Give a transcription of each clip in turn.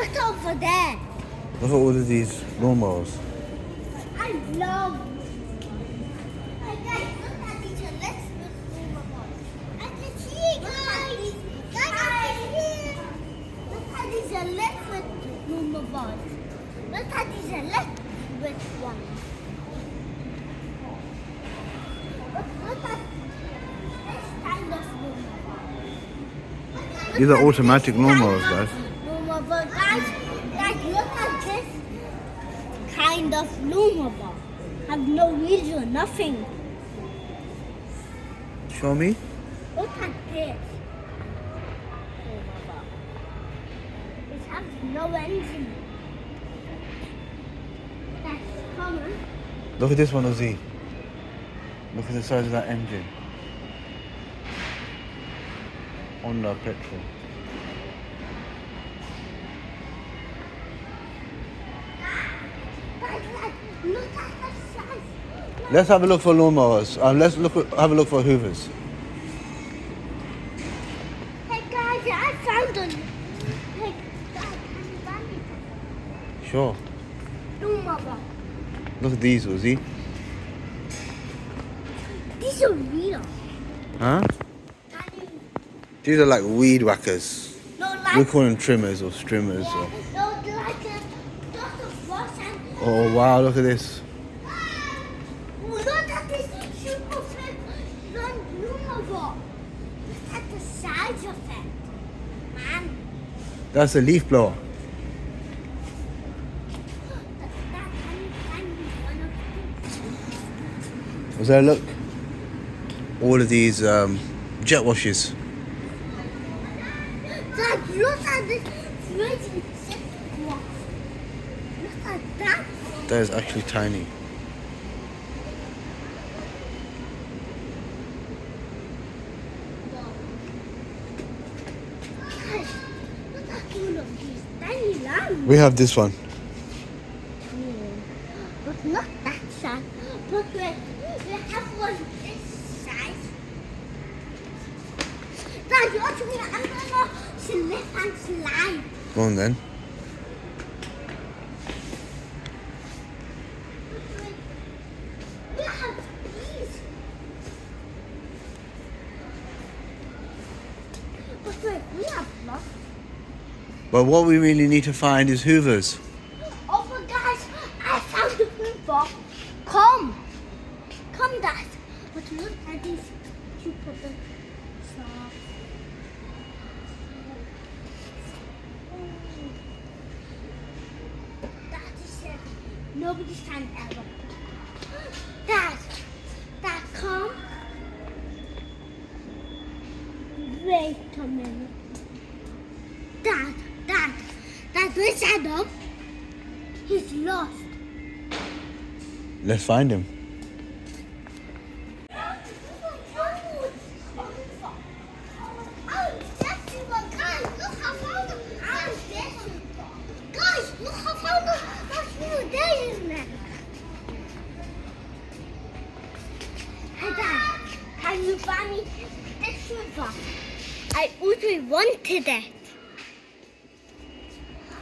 Look over there. Look at all of these lawnmowers. I love. Hey guys, look at these electric lawnmowers. I can see it, guys. Guys, I can see it. Look at these electric lawnmowers. Look at these electric ones. Look at this kind of lawnmower. These are automatic lawnmowers, guys. Lawnmower, guys, look at this kind of lawnmower. Have no wheels or nothing. Show me. Look at this lawnmower. It has no engine. That's common. Look at this one, Ozzy. Look at the size of that engine. Honda petrol. Look at the size. Let's have a look for lawnmowers. Let's have a look for Hoovers. Hey guys, I found one. Hey guys, I found it. Sure. Lawnmower. Look at these, Ozzy. These are real. Huh? These are like weed whackers. No, We like. call them trimmers or strimmers. Yeah, Or... no, like a lot of rocks and. Oh wow! Look at this. Look at this super big lawnmower. Look at the size of it, man. That's a leaf blower. That tiny one of Was there? Look. All of these jet washes. Dad, look at this freezing sick one. Look at that. That is actually tiny. Guys, look at all of these tiny lambs. We have this one. But not that size. But we have one this size. Dad, watch me. I'm gonna slip and slide. Go on then. We have these. But wait, we have lots. But what we really need to find is Hoovers. Oh, but guys, I found the Hoover. Come, Dad. But look at these super big stuff. That is it. Nobody's can ever. Dad, come. Wait a minute. Dad, where's Adam? He's lost. Let's find him. Can you buy me this river? I always wanted it.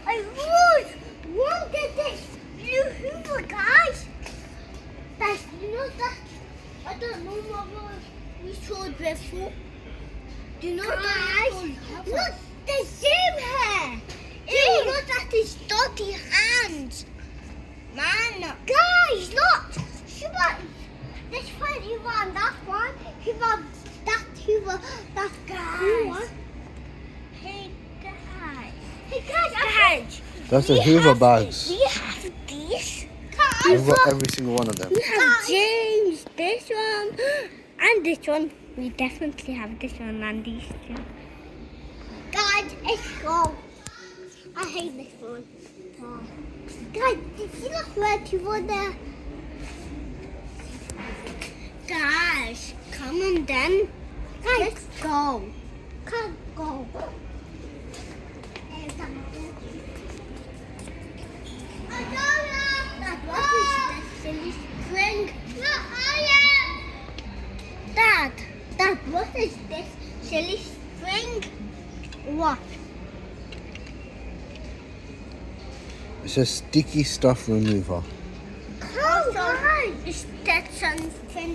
I always wanted this blue Hoover, guys. That's, you know that? I don't know what we saw before. Do you know that? Look, the same hair. Ew, look at his dirty hands. Man, guys, look. She won this one, he won that one. He won that, that guy. Hey, guys. That's the Hoover bags. We have these. We've got every single one of them. We have James, this one, and this one. We definitely have this one and these two. Guys, it's go. I hate this one. Guys, did you look where you were there? Guys, come on then. Guys, let's go. Come go. Dad, what is this silly string? What? It's a sticky stuff remover. Oh, guys. It's that something.